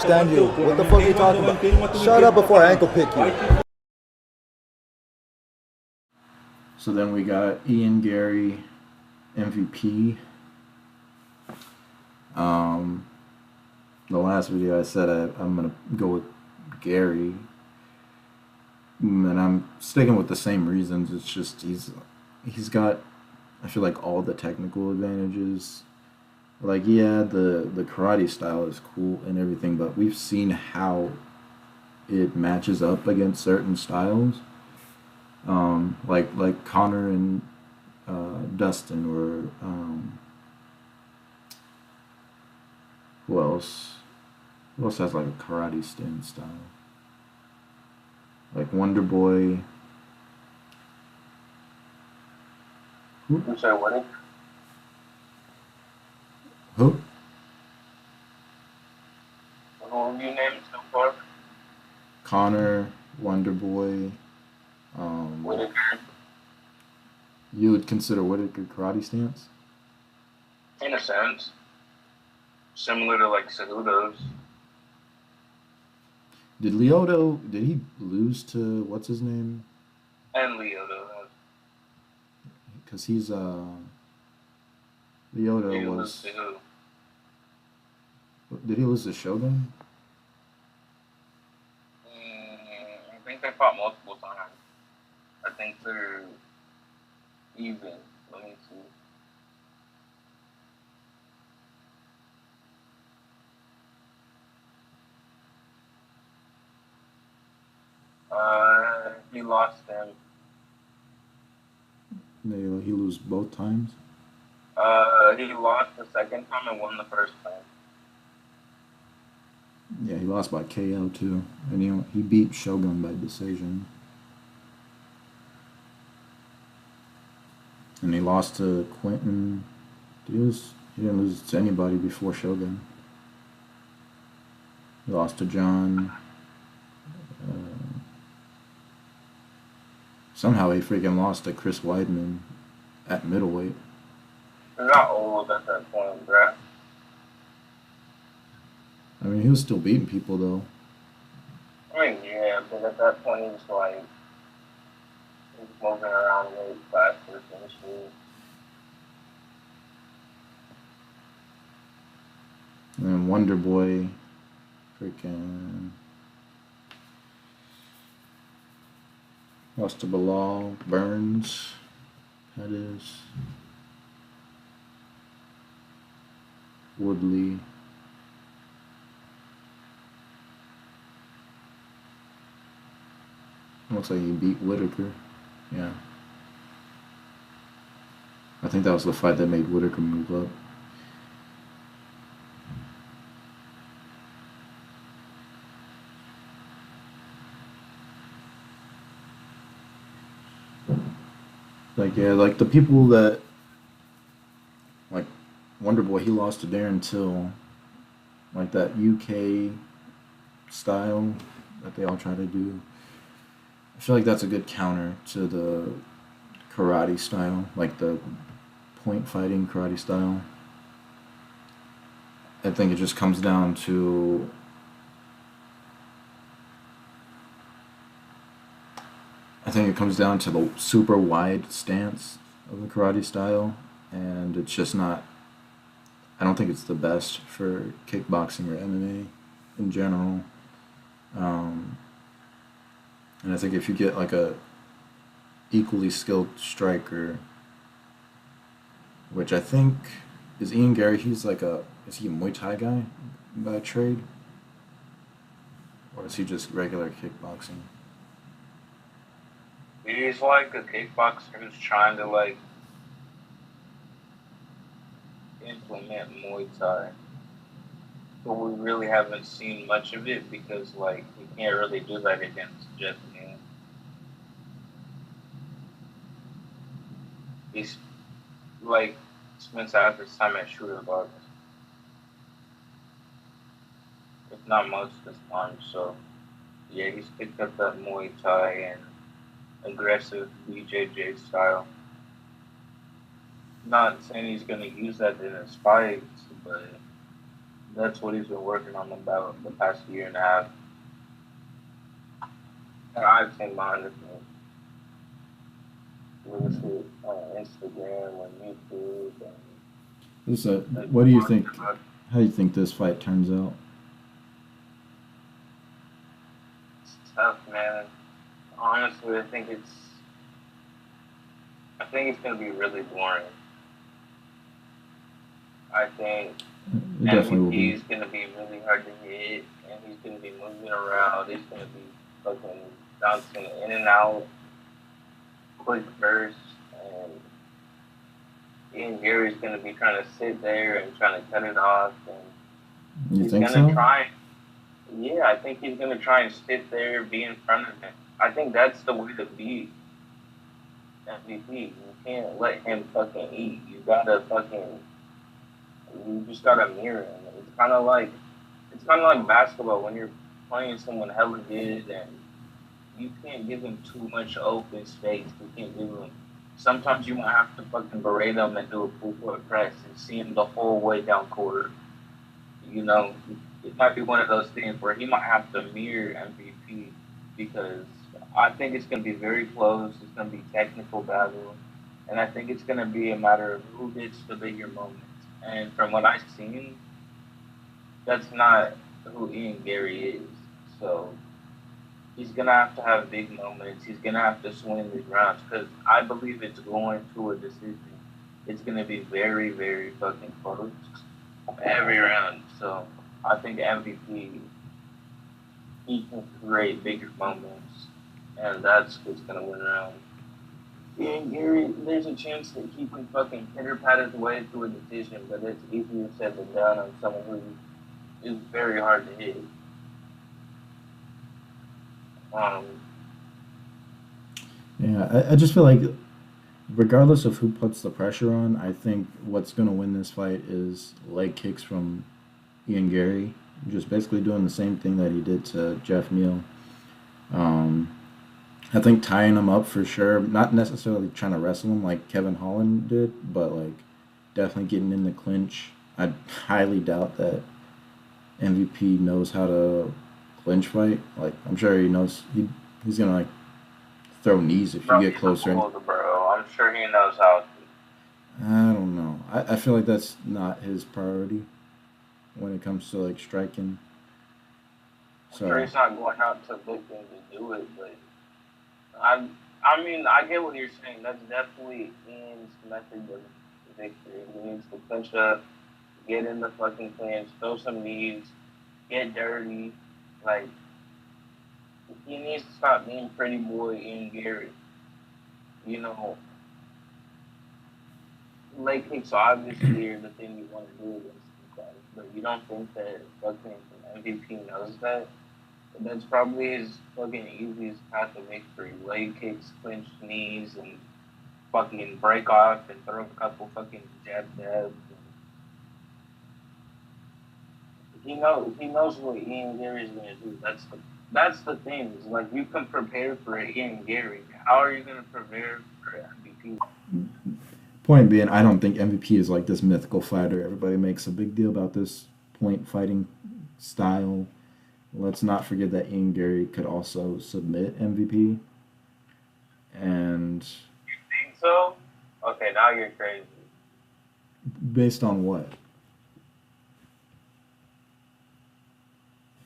understand you. What the fuck are you talking about? Shut up before I ankle pick you. So then we got Ian Gary, MVP. The last video I said I'm gonna go with Gary, and I'm sticking with the same reasons. It's just he's got, I feel like, all the technical advantages. Like, yeah, the karate style is cool and everything, but we've seen how it matches up against certain styles. Like Connor and Dustin, or who else? Who else has like a karate stand style? Like Wonder Boy. I'm sorry, what? Who? Who have you named so far? Connor, Wonder Boy. Whitaker. You would consider Whitaker karate stance? In a sense. Similar to like Cejudo's. Did he lose to, what's his name? And Lyoto. Because he's, Lyoto He was... lose to who? Did he lose to Shogun? I think they fought multiple times. I think they're even. Let me see. He lost them. He lose both times? He lost the second time and won the first time. Yeah, he lost by KO too. And he beat Shogun by decision. And he lost to Quentin. He didn't lose to anybody before Shogun. He lost to John. Somehow he freaking lost to Chris Weidman at middleweight. They're not old at that point, bruh. I mean, he was still beating people though. I mean, yeah, but at that point he was like, he was moving around really faster and shit. And then Wonder Boy, freaking lost to Bilal, Burns, Pettis, Woodley. Looks like he beat Whitaker. Yeah. I think that was the fight that made Whitaker move up. Like, yeah, like the people that, like Wonder Boy, he lost to Darren Till. Like that UK style that they all try to do. I feel like that's a good counter to the karate style, like the point fighting karate style. I think it just comes down to the super wide stance of the karate style, and it's just not, I don't think it's the best for kickboxing or MMA in general. And I think if you get like a equally skilled striker, which I think is Ian Gary, is he a Muay Thai guy by trade? Or is he just regular kickboxing? He's like a kickboxer who's trying to like implement Muay Thai. But we really haven't seen much of it because like we can't really do that against Jeff Neal. He's like spends half his time at shooter box. If not most of his time, so yeah, he's picked up that Muay Thai and aggressive BJJ style. Not saying he's gonna use that in his fights, but That's what he's been working on about the past year and a half. And I've seen behind the scenes. With Instagram and YouTube and This, like what do you talking think? about How do you think this fight turns out? stuff, man. Honestly, I think it's gonna be really boring. I think It definitely will MVP be. is gonna be really hard to hit, and he's gonna be moving around. He's gonna be fucking bouncing in and out, quick bursts, and Ian Gary's gonna be trying to sit there and trying to cut it off, and You he's think gonna so? try. Yeah, I think he's gonna try and sit there, be in front of him. I think that's the way to beat MVP. You can't let him fucking eat. You just gotta mirror him. It's kind of like basketball when you're playing someone hella good and you can't give him too much open space. You can't give him. Sometimes you might have to fucking berate him and do a full court press and see him the whole way down court. You know, it might be one of those things where he might have to mirror MVP because I think it's going to be very close. It's going to be technical battle, and I think it's going to be a matter of who gets the bigger moments. And from what I've seen, that's not who Ian Gary is. So he's going to have big moments. He's going to have to swing these rounds because I believe it's going to a decision. It's going to be very, very fucking close every round. So I think MVP he can create bigger moments, and that's what's gonna win round. And Gary, there's a chance that he can fucking hitter pat his way through a decision, but it's easier said than done on someone who is very hard to hit. Um, Yeah, I just feel like regardless of who puts the pressure on, I think what's going to win this fight is leg kicks from Ian Gary, just basically doing the same thing that he did to Jeff Neal. Um, I think tying him up for sure, not necessarily trying to wrestle him like Kevin Holland did, but like definitely getting in the clinch. I highly doubt that MVP knows how to clinch fight. Like I'm sure he knows he's gonna like throw knees if you bro, get he's a closer. bull, bro. I'm sure he knows how to. I don't know. I feel like that's not his priority when it comes to like striking. I'm sure So he's not going out to look to do it, but I, I mean, I get what you're saying. That's definitely Ian's method of victory. He needs to clinch up, get in the fucking clinch, throw some knees, get dirty. Like he needs to stop being pretty boy Ian Gary. You know, leg kicks obviously are the thing you want to do against these guys, but you don't think that fucking MVP knows that. That's probably his fucking easiest path to victory. Leg kicks, clenched knees, and fucking break off and throw a couple fucking jabs. He knows what Ian Gary's gonna do. That's the thing. Is like you can prepare for Ian Gary. How are you gonna prepare for MVP? point being, I don't think MVP is like this mythical fighter. Everybody makes a big deal about this point fighting style. Let's not forget that Ian Gary could also submit MVP, and Think so? Okay, now you're crazy. based on what?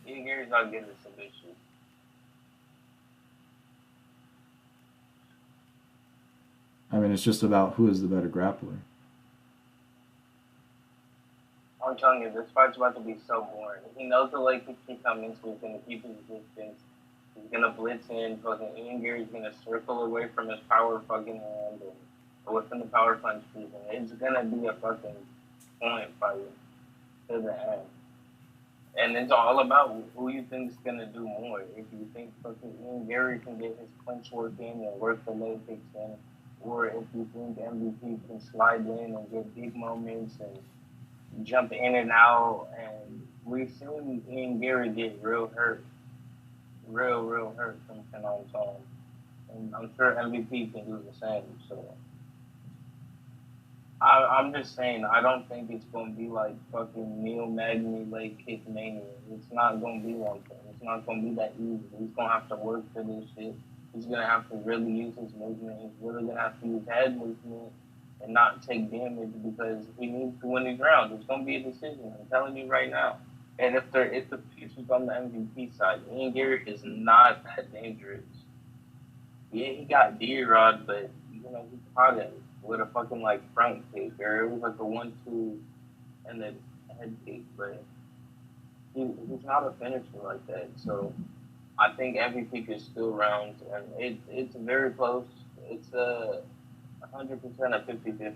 Ian Gary's not getting the submission. I mean, it's just about who is the better grappler. I'm telling you, this fight's about to be so boring. He knows the leg kicks can come in, so he's gonna keep his distance. He's gonna blitz in. Fucking Ian Gary's gonna circle away from his power fucking hand and away from the power punch piece. And it's gonna be a fucking point fight to the end. And it's all about who you think's gonna do more. If you think fucking Ian Gary can get his clinch work in and work the leg kicks in, or if you think MVP can slide in and get big moments and jump in and out. And we've seen Ian Gary get real hurt, real hurt from time on time. And I'm sure MVP can do the same. So I'm just saying, I don't think it's gonna be like fucking Neil Magny leg kick mania. It's not gonna be like that. It's not gonna be that easy. He's gonna have to work for this shit. He's gonna have to really use his movement. He's really gonna have to use head movement and not take damage because he needs to win these rounds. It's gonna be a decision. I'm telling you right now. And if the piece was on the MVP side, Ian Garrett is not that dangerous. Yeah, he got D-Rod, but he caught him with a fucking like front kick, or it was like a 1-2 and then head kick, but he's not a finisher like that. So I think MVP is still rounds, and it's very close. It's 100% a 50-50.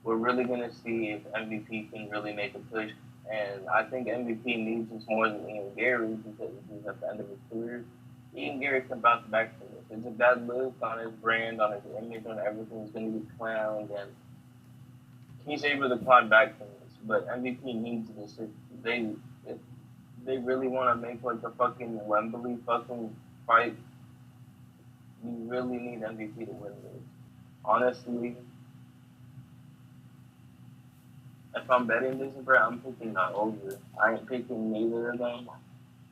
We're really gonna see if MVP can really make a push, and I think MVP needs this more than Ian Gary because he's at the end of his career. Ian Gary can bounce back from this. It's a bad look on his brand, on his image, on everything's going to be clowned, and he's able to climb back from this. But MVP needs this. If they really want to make like a fucking Wembley fucking fight, you really need MVP to win this. Honestly, if I'm betting this, bro, I'm picking the over. I ain't picking neither of them.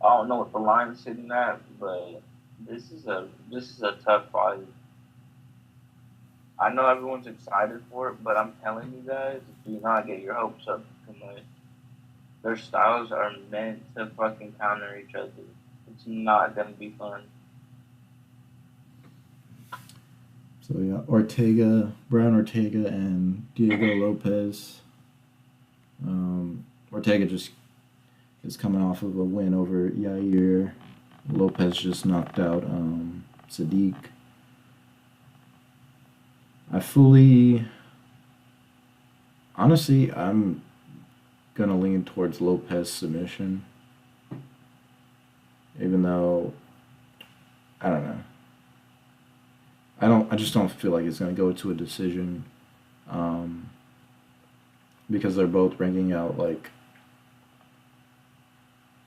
I don't know what the line's sitting at, but this is a tough fight. I know everyone's excited for it, but I'm telling you guys, do not get your hopes up too much. Their styles are meant to fucking counter each other. It's not gonna be fun. So yeah, Brian Ortega, and Diego Lopez. Ortega just is coming off of a win over Yair. Lopez just knocked out Sadiq. Honestly, I'm gonna lean towards Lopez submission, even though I don't know. I just don't feel like it's gonna go to a decision, because they're both bringing out like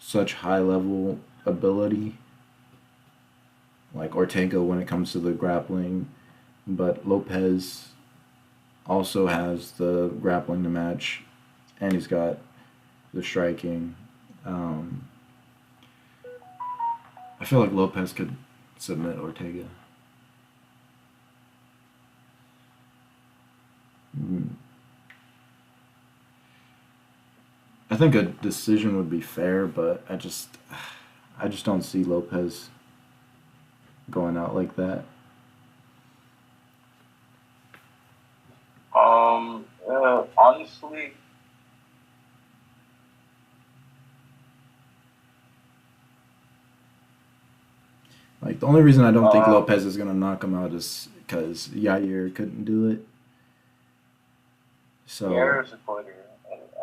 such high level ability, like Ortega when it comes to the grappling, but Lopez also has the grappling to match, and he's got the striking. I feel like Lopez could submit Ortega. I think a decision would be fair, but I just don't see Lopez going out like that. Honestly, Like the only reason I don't think Lopez is gonna knock him out is because Yair couldn't do it. So Guerrero's a quitter.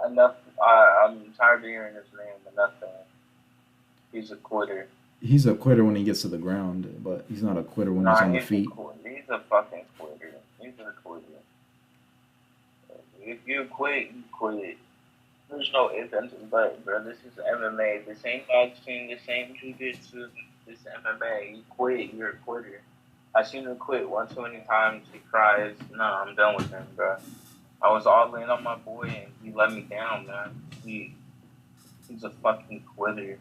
Enough. I'm tired of hearing his name. Enough. He's a quitter. he's a quitter when he gets to the ground, but he's not a quitter when he's Nah, on the feet. he's a fucking quitter. He's a quitter. If you quit, you quit. There's no ifs, ands, and buts, bro. This is MMA. This ain't boxing. This ain't jiu-jitsu. This is MMA. You quit, you're a quitter. I seen him quit one too many times. He cries. No, I'm done with him, bro. I was all in on my boy, and he let me down, man. He's a fucking quitter.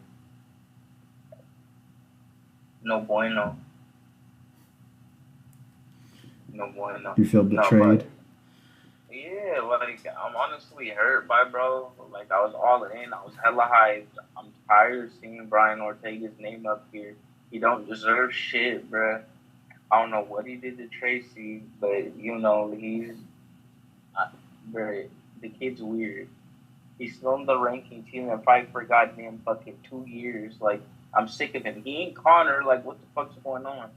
No bueno. No bueno. You feel No, betrayed? yeah, like I'm honestly hurt by bro. Like I was all in. I was hella hyped. I'm tired of seeing Brian Ortega's name up here. He don't deserve shit, bruh. I don't know what he did to Tracy, but he's bruh, the kid's weird. He's still in the rankings. He's gonna fight for goddamn fucking 2 years. Like I'm sick of him. He ain't Connor. Like what the fuck's going on?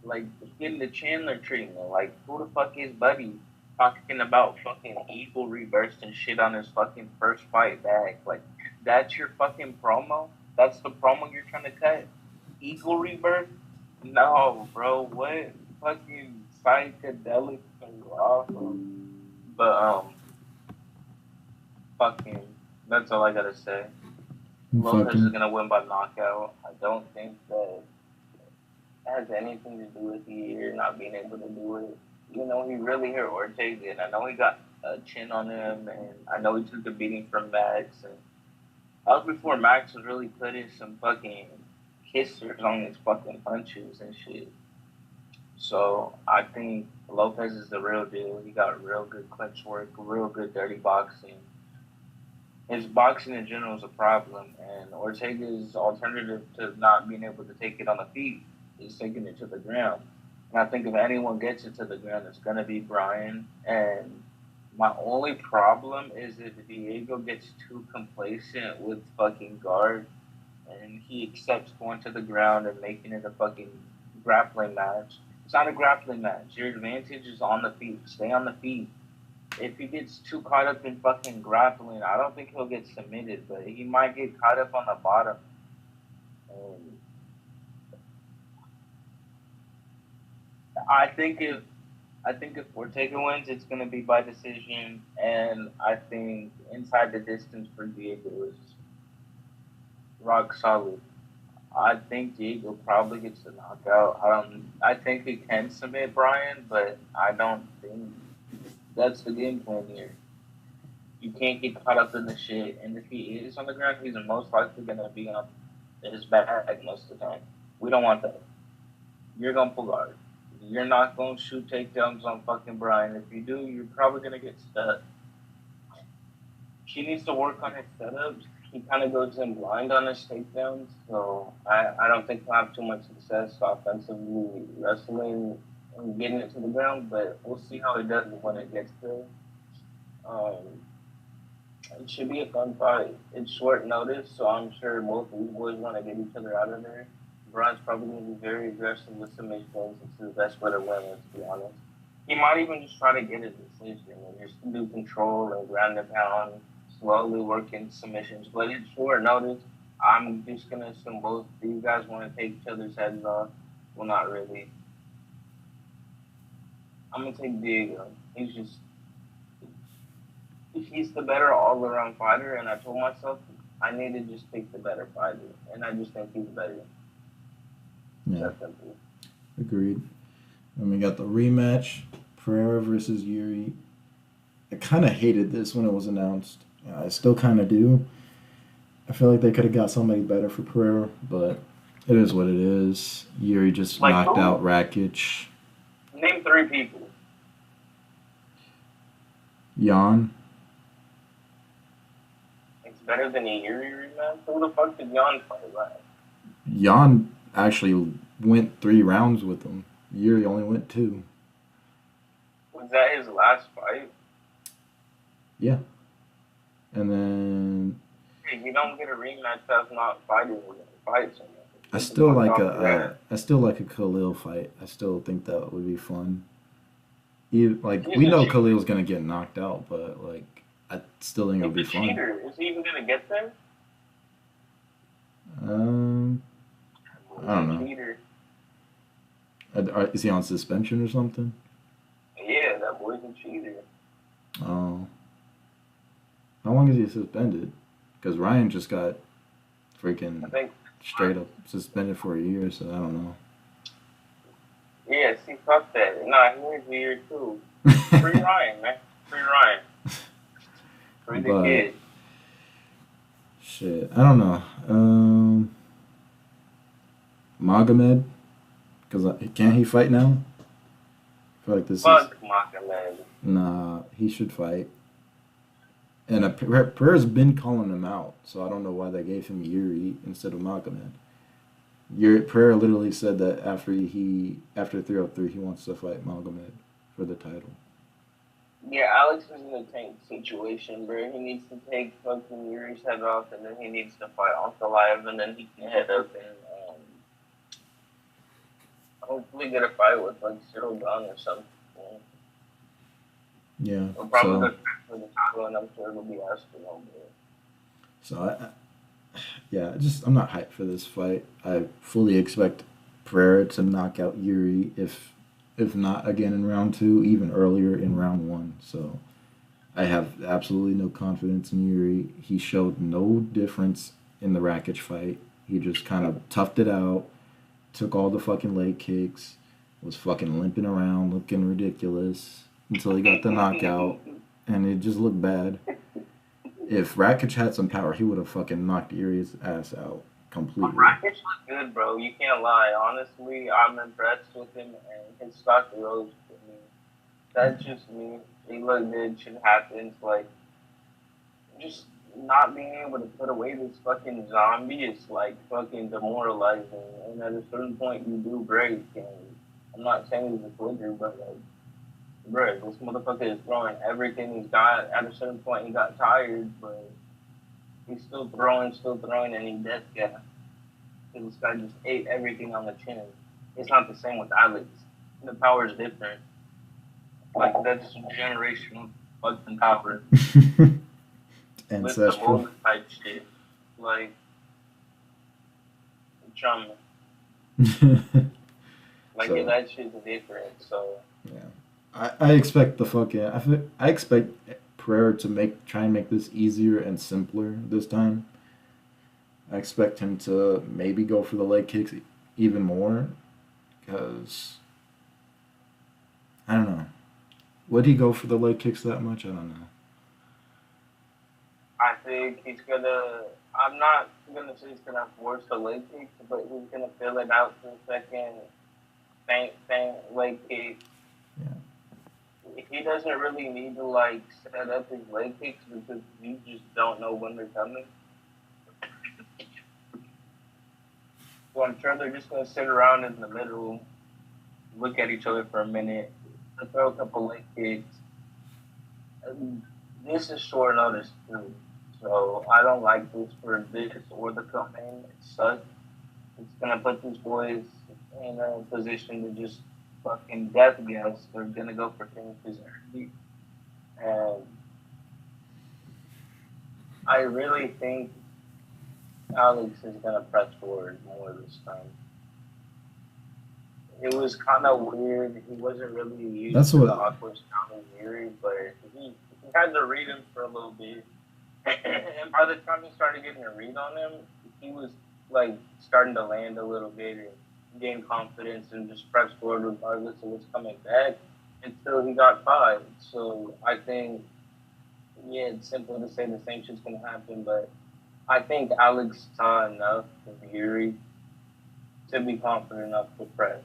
Like getting the Chandler treatment. Like who the fuck is Buddy? Talking about fucking eagle reverse and shit on his fucking first fight back. Like that's your fucking promo? That's the promo you're trying to cut? Eagle rebirth? No, bro. What fucking psychedelic are you off of? But fucking that's all I gotta say. Lopez is gonna win by knockout. I don't think that has anything to do with the year not being able to do it. he really hurt Ortega, and I know he got a chin on him, and I know he took a beating from Max, and that was before Max was really putting some fucking kissers on his fucking punches and shit. So I think Lopez is the real deal. He got real good clinch work, real good dirty boxing. His boxing in general is a problem, and Ortega's alternative to not being able to take it on the feet is taking it to the ground. And I think if anyone gets it to the ground, it's gonna be Brian. And my only problem is if Diego gets too complacent with fucking guard, and he accepts going to the ground and making it a fucking grappling match. It's not a grappling match. Your advantage is on the feet. Stay on the feet. If he gets too caught up in fucking grappling, I don't think he'll get submitted, but he might get caught up on the bottom. And I think if Ortega wins, it's gonna be by decision, and I think inside the distance for Diego is rock solid. I think Diego probably gets the knockout. I think he can submit Brian, but I don't think that's the game plan here. You can't get caught up in the shit, and if he is on the ground, he's most likely gonna be on his back most of the time. We don't want that. You're gonna pull guard. You're not gonna shoot takedowns on fucking Brian. If you do, you're probably gonna get stuck. She needs to work on his setups. He kind of goes in blind on his takedowns, so I don't think he'll have too much success offensively wrestling and getting it to the ground, but we'll see how he does when it gets there. Um, it should be a fun fight. It's short notice, so I'm sure both of these boys want to get each other out of there. Brian's probably going to be very aggressive with submissions. It's his best way to win, let's be honest. He might even just try to get a decision and just do control and ground and pound, slowly working submissions. But it's short notice. I'm just going to assume both these guys want to take each other's heads off. Well, not really. I'm going to take Diego. He's the better all around fighter, and I told myself I need to just pick the better fighter, and I just think he's better. Yeah. Agreed. And we got the rematch, Pereira versus Yuri. I kind of hated this when it was announced. I still kind of do. I feel like they could have got somebody better for Pereira, but it is what it is. Yuri just knocked out Rakic. Name 3 people. Jan. It's better than a Yuri rematch? Who the fuck did Jan fight last? Jan actually went 3 rounds with him. Yuri only went 2. Was that his last fight? Yeah. And then... Hey, you don't get a rematch that's not fighting with fights. I still like a Khalil fight. I still think that would be fun. We know Khalil's gonna get knocked out, but I still think it would be fun. Cheater. Is he even gonna get there? I don't know. Cheater. Is he on suspension or something? Yeah, that boy's a cheater. Oh. How long is he suspended? Because Ryan just got freaking straight up suspended for a year, so I don't know. Yeah, see, fuck that. Nah, he needs a year too. Free Ryan, man. Free Ryan. Free the kid. Shit, I don't know. Magomed, because can't he fight now? I feel like this Fuck Magomed. Nah, he should fight. And Pereira's been calling him out, so I don't know why they gave him Yuri instead of Magomed. Pereira literally said that after 303 he wants to fight Magomed for the title. Yeah, Alex is in a tank situation, bro. He needs to take fucking Yuri's head off, and then he needs to fight Ankalaev, and then he can head up and hopefully get a fight with Cyril Gane or something. Yeah. We'll probably go for the title, and I'm sure it'll be Aspinall. So I'm not hyped for this fight. I fully expect Pereira to knock out Yuri, if not again in round 2, even earlier in round 1. So I have absolutely no confidence in Yuri. He showed no difference in the Rakic fight. He just kind of toughed it out, took all the fucking leg kicks, was fucking limping around, looking ridiculous until he got the knockout, and it just looked bad. If Rakic had some power, he would have fucking knocked Yuri's ass out completely. Rakic looked good, bro. You can't lie. Honestly, I'm impressed with him, and his stock rose for me. That's just me. He looked good. Shit happens. Like, just not being able to put away this fucking zombie is like fucking demoralizing. And at a certain point, you do break. And I'm not saying he's a quitter, but like, bro, this motherfucker is throwing everything he's got. At a certain point, he got tired, but he's still throwing, and he death gas. This guy just ate everything on the chin. It's not the same with Alex. The power is different. Like, that's generational fucking power. With the Ancestral. old type shit. Like, trauma. Like, So, that shit's different. So, yeah. I expect the fucking. I expect Pereira to try and make this easier and simpler this time. I expect him to maybe go for the leg kicks even more, because I don't know. Would he go for the leg kicks that much? I don't know. I think he's gonna. I'm not gonna say he's gonna force the leg kicks, but he's gonna fill it out for the second faint leg kick. Yeah. He doesn't really need to like set up his leg kicks because you just don't know when they're coming. So I'm sure they're just gonna sit around in the middle, look at each other for a minute, throw a couple leg kicks. And this is short notice too, so I don't like this for this or the come-in. It sucks. It's gonna put these boys in a position to just fucking death gas. They're gonna go for finishes early, and I really think Alex is gonna press forward more this time. It was kind of weird. He wasn't really used That's to the what. awkward sounding Yuri, but he had to read him for a little bit. And by the time he started getting a read on him, he was like starting to land a little bit and gain confidence and just press forward regardless of what's coming back until he got caught. So I think, yeah, it's simple to say the same shit's gonna happen, but I think Alex saw enough of Yuri to be confident enough to press.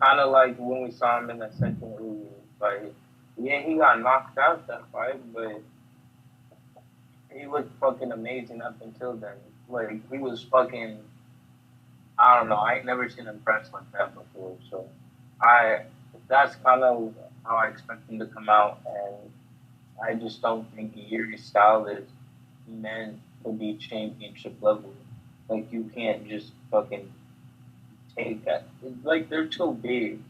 Kind of like when we saw him in the second Uzi fight. Yeah, he got knocked out that fight, but he looked fucking amazing up until then. Like, he was fucking, I don't know, I ain't never seen him press like that before. So, I, that's kind of how I expect him to come out. And I just don't think Yuri's style is meant to be championship level. Like, you can't just fucking take that. It's like, they're too big.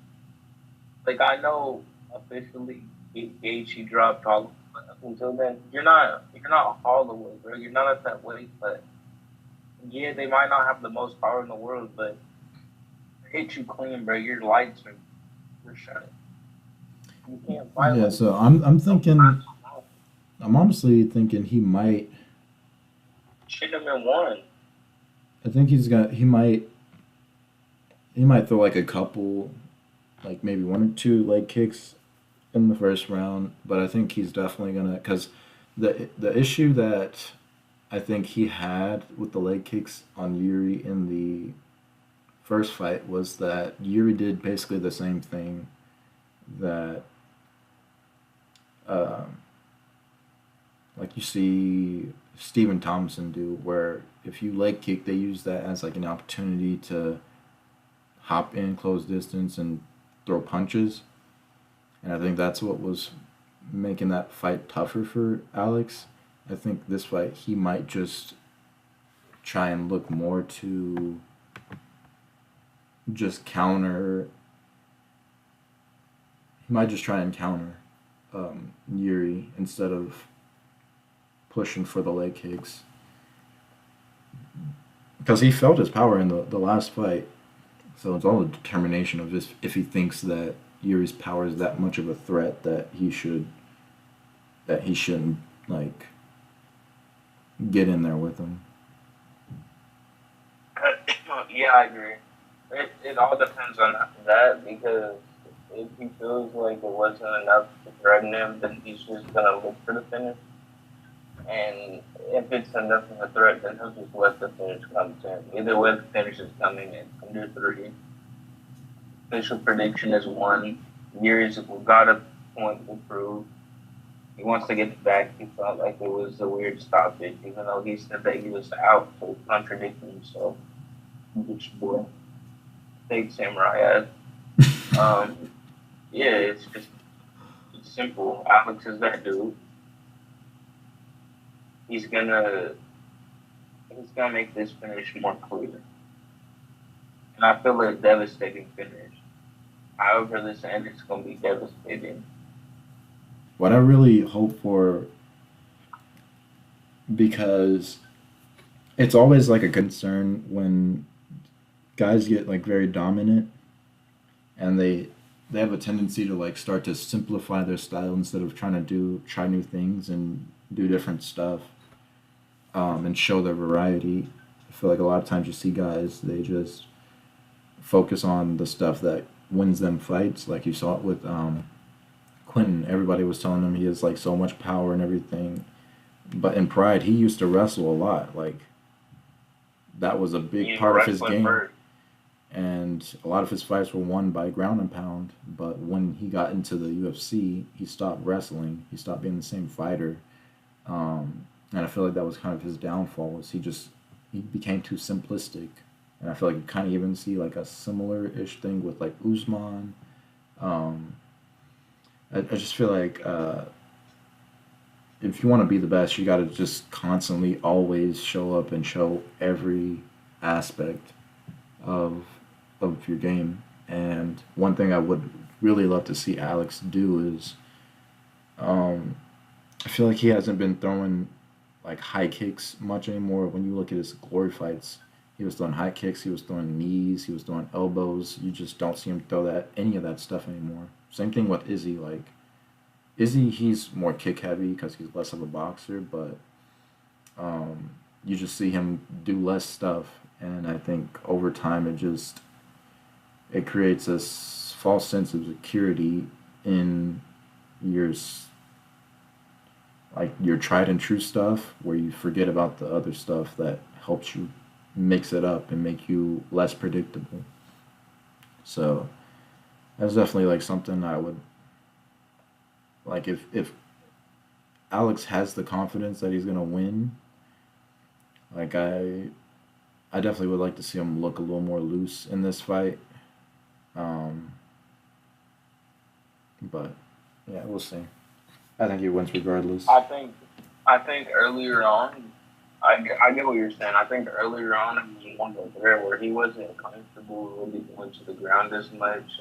Like, I know officially Gaethje dropped all, but up until then, you're not Holloway, bro. You're not at that weight, but yeah, they might not have the most power in the world, but they hit you clean, bro. Your lights are shut. You can't fight Yeah. like So this. I'm Don't thinking. I'm honestly thinking he might. shit him in one. I think he's got. He might. He might throw like a couple, like maybe one or two leg kicks in the first round, but I think he's definitely gonna, because the issue that I think he had with the leg kicks on Yuri in the first fight was that Yuri did basically the same thing that uh, like you see Stephen Thompson do, where if you leg kick, they use that as like an opportunity to hop in close distance and throw punches. And I think that's what was making that fight tougher for Alex. I think this fight he might just try and look more to just counter. He might just try and counter Yuri instead of pushing for the leg kicks. Because he felt his power in the last fight. So it's all a determination of just if he thinks that Yuri's power is that much of a threat that he shouldn't like get in there with him. Yeah, I agree. it all depends on that because if he feels like it wasn't enough to threaten him, then he's just gonna look for the finish. And if it's enough of a threat, then he'll just let the finish come to him. Either way, the finish is coming in under three. Official prediction is one. Years got a point to prove. He wants to get back. He felt like it was a weird stoppage, even though he said that he was out, so contradicting himself. Which boy, fake samurai ad. Yeah, it's simple. Alex is that dude. He's gonna he's gonna make this finish more clear, and I feel a devastating finish. However, this end is gonna be devastating. What I really hope for, because it's always like a concern when guys get like very dominant and they have a tendency to like start to simplify their style instead of trying to try new things and do different stuff, and show their variety. I feel like a lot of times you see guys, they just focus on the stuff that wins them fights. Like you saw it with Quentin. Everybody was telling him he has like so much power and everything, but in Pride he used to wrestle a lot. Like that was a big He's part of his wrestling game, first. and a lot of his fights were won by ground and pound. But when he got into the UFC, he stopped wrestling. He stopped being the same fighter, and I feel like that was kind of his downfall. Was he became too simplistic, and I feel like you kind of even see like a similar ish thing with like Usman. Um, I just feel like if you want to be the best, you got to just constantly always show up and show every aspect of your game. And one thing I would really love to see Alex do is, um, I feel like he hasn't been throwing like high kicks much anymore. When you look at his glory fights, he was throwing high kicks, he was throwing knees, he was throwing elbows. You just don't see him throw that any of that stuff anymore. Same thing with Izzy. Like Izzy, he's more kick heavy because he's less of a boxer, but you just see him do less stuff, and I think over time it creates a false sense of security in your like your tried and true stuff, where you forget about the other stuff that helps you mix it up and make you less predictable. So that's definitely like something I would like if Alex has the confidence that he's gonna win. Like I definitely would like to see him look a little more loose in this fight. Um, but yeah, we'll see. I think he wins regardless. I think earlier on, I get what you're saying. I think earlier on he was one of there where he wasn't comfortable really going to the ground as much.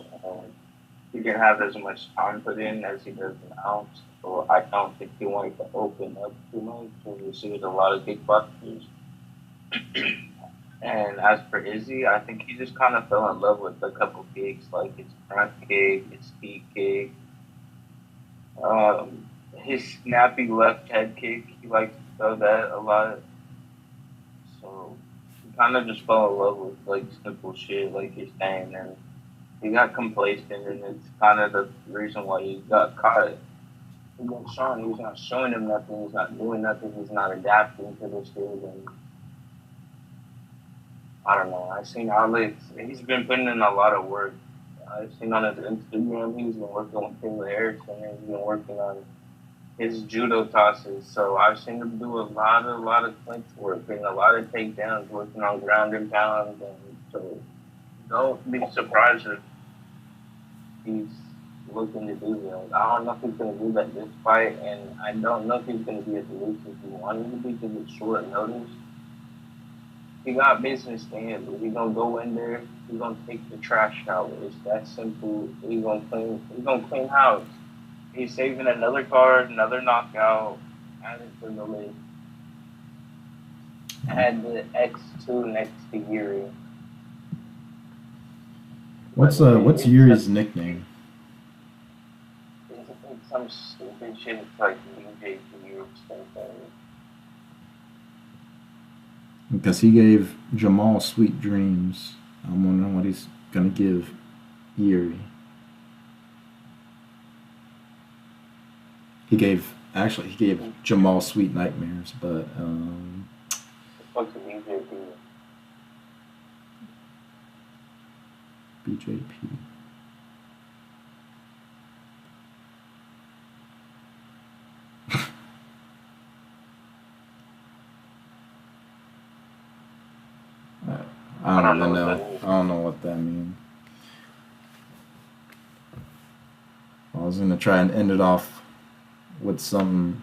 He didn't have as much time put in as he does now. So I don't think he wanted to open up too much. So we see a lot of kickboxers. And as for Izzy, I think he just kind of fell in love with a couple kicks, like his front kick, his speed kick, his snappy left head kick. He likes to throw that a lot. So he kind of just fell in love with like simple shit, like you're saying, and he got complacent, and it's kind of the reason why he got caught. He got shown. He's not showing him nothing. He's not doing nothing. He's not adapting to this shit, and I don't know. I've seen Alex. He's been putting in a lot of work. I've seen on his Instagram. He's been working with Taylor Harrison. He's been working on his judo tosses. So I've seen him do a lot of clinch work and a lot of takedowns, working on ground and pound. And so don't be surprised if he's looking to do that. I don't know if he's going to do that this fight, and I don't know if he's going to be as loose as he wanted to be because it's short notice. He got business to handle. He's gonna go in there. He's gonna take the trash out. It's that simple. He's gonna clean. He's gonna clean house. He's saving another card, another knockout. Add it to the list. Add the X2 next to Yuri. What's Yuri's nickname? It's some stupid shit. It's like DJ for Yuri something. Because he gave Jamal sweet dreams. I'm wondering what he's gonna give Yuri. He gave Jamal Sweet Nightmares, but What's the BJP? BJP. I don't even know. I don't know what that means. I was gonna try and end it off with something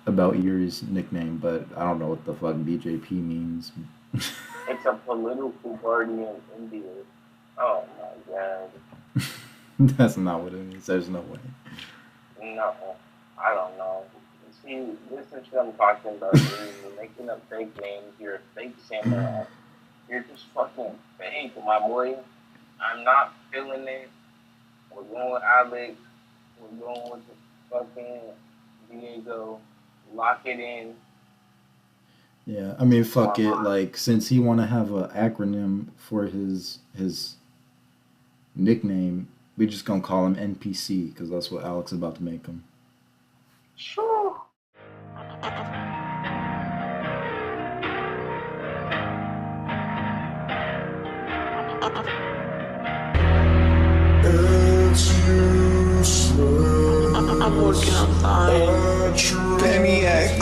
about Yuri's nickname, but I don't know what the fuck BJP means. It's a political party in India. Oh my god. That's not what it means. There's no way. No, I don't know. See, this is what I'm talking about. You're making up fake names. You're a fake samurai. You're just fucking fake, my boy. I'm not feeling it. We're going with Alex. We're going with the fucking Diego. Lock it in. Yeah, I mean, fuck it. Like, since he want to have an acronym for his nickname, we just gonna call him NPC because that's what Alex is about to make him. Sure. I'm working on time. Penny X.